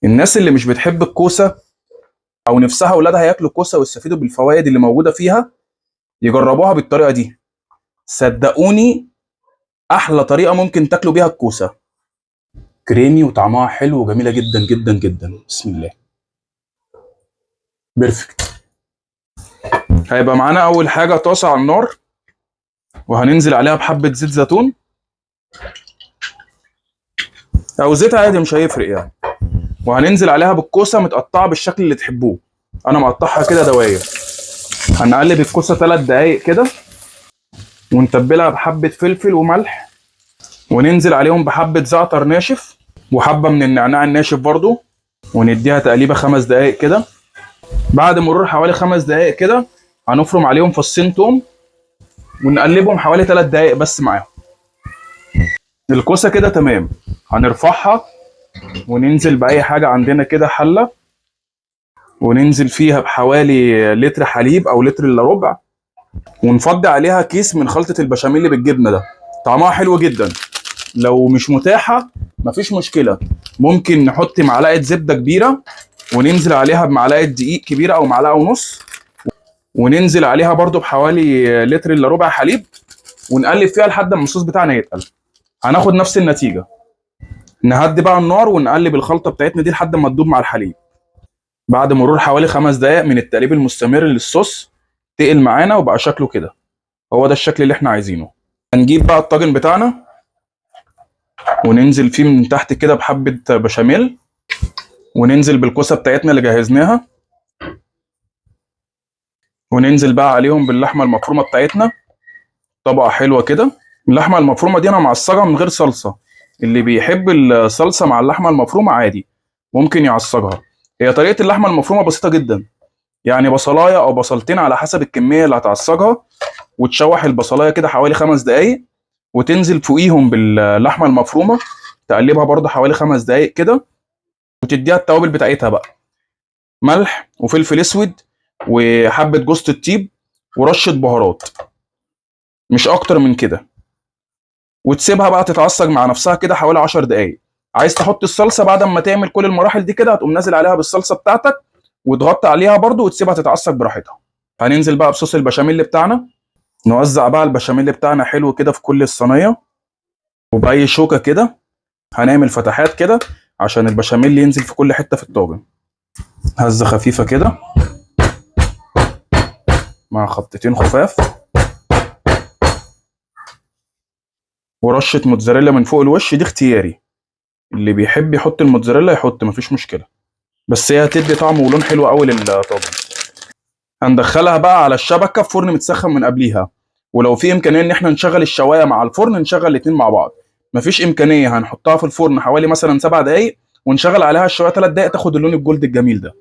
الناس اللي مش بتحب الكوسه او نفسها اولادها ياكلوا كوسه ويستفيدوا بالفوائد اللي موجوده فيها، يجربوها بالطريقه دي. صدقوني، احلى طريقه ممكن تاكلوا بيها الكوسه. كريمي وطعمها حلو وجميله جدا جدا جدا. بسم الله. بيرفكت. هيبقى معانا اول حاجه طاسه على النار، وهننزل عليها بحبه زيت زيتون او زيت عادي مش هيفرق يعني. وهننزل عليها بالكوسه متقطعه بالشكل اللي تحبوه. انا مقطعها كده دواير. هنقلب الكوسه 3 دقايق كده، ونتبلها بحبه فلفل وملح، وننزل عليهم بحبه زعتر ناشف وحبه من النعناع الناشف برضو، ونديها تقليبه 5 دقايق كده. بعد مرور حوالي 5 دقايق كده هنفرم عليهم فصين توم، ونقلبهم حوالي 3 دقايق بس معاهم. الكوسه كده تمام. هنرفعها وننزل باي حاجه عندنا كده، حله، وننزل فيها بحوالي لتر حليب او لتر الا ربع، ونفضي عليها كيس من خلطه البشاميل بالجبنه ده. طعمها حلو جدا. لو مش متاحه مفيش مشكله، ممكن نحط معلقه زبده كبيره، وننزل عليها بمعلقه دقيق كبيره او معلقه ونص، وننزل عليها برضو بحوالي لتر الا ربع حليب، ونقلب فيها لحد ما الصوص بتاعنا يتقل. هناخد نفس النتيجه. نهدي بقى النار ونقلب الخلطه بتاعتنا دي لحد ما تدوب مع الحليب. بعد مرور حوالي 5 دقايق من التقليب المستمر للصوص، تقل معانا وبقى شكله كده. هو ده الشكل اللي احنا عايزينه. هنجيب بقى الطاجن بتاعنا، وننزل فيه من تحت كده بحبه بشاميل، وننزل بالكوسه بتاعتنا اللي جهزناها، وننزل بقى عليهم باللحمه المفرومه بتاعتنا. طبقه حلوه كده. اللحمه المفرومه دي انا معصجها من غير صلصه. اللي بيحب الصلصه مع اللحمه المفرومه عادي ممكن يعصجها. هي طريقه اللحمه المفرومه بسيطه جدا، يعني بصلايه او بصلتين على حسب الكميه اللي هتعصجها، وتشوح البصلايه كده حوالي 5 دقايق، وتنزل فوقيهم باللحمه المفرومه، تقلبها برضه حوالي 5 دقايق كده، وتديها التوابل بتاعتها بقى: ملح وفلفل اسود وحبه جوز الطيب ورشه بهارات، مش اكتر من كده. وتسيبها بقى تتعصج مع نفسها كده حوالي 10 دقايق. عايز تحط الصلصه بعد ما تعمل كل المراحل دي كده، هتقوم نازل عليها بالصلصه بتاعتك، وتغطي عليها برضو وتسيبها تتعصج براحتها. هننزل بقى بصوص البشاميل بتاعنا. نوزع بقى البشاميل بتاعنا حلو كده في كل الصينيه، وبأي شوكه كده هنعمل فتحات كده عشان البشاميل ينزل في كل حته في الطاجن. هزه خفيفه كده مع خبطتين خفاف، ورشه موتزاريلا من فوق الوش. دي اختياري، اللي بيحب يحط الموتزاريلا يحط، مفيش مشكله، بس هي هتدي طعم ولون حلو قوي للطاجن. هندخلها بقى على الشبكه في فرن متسخن من قبليها، ولو في امكانيه ان احنا نشغل الشوايه مع الفرن نشغل الاتنين مع بعض. مفيش امكانيه، هنحطها في الفرن حوالي مثلا 7 دقايق، ونشغل عليها الشوايه 3 دقايق تاخد اللون الجولد الجميل ده.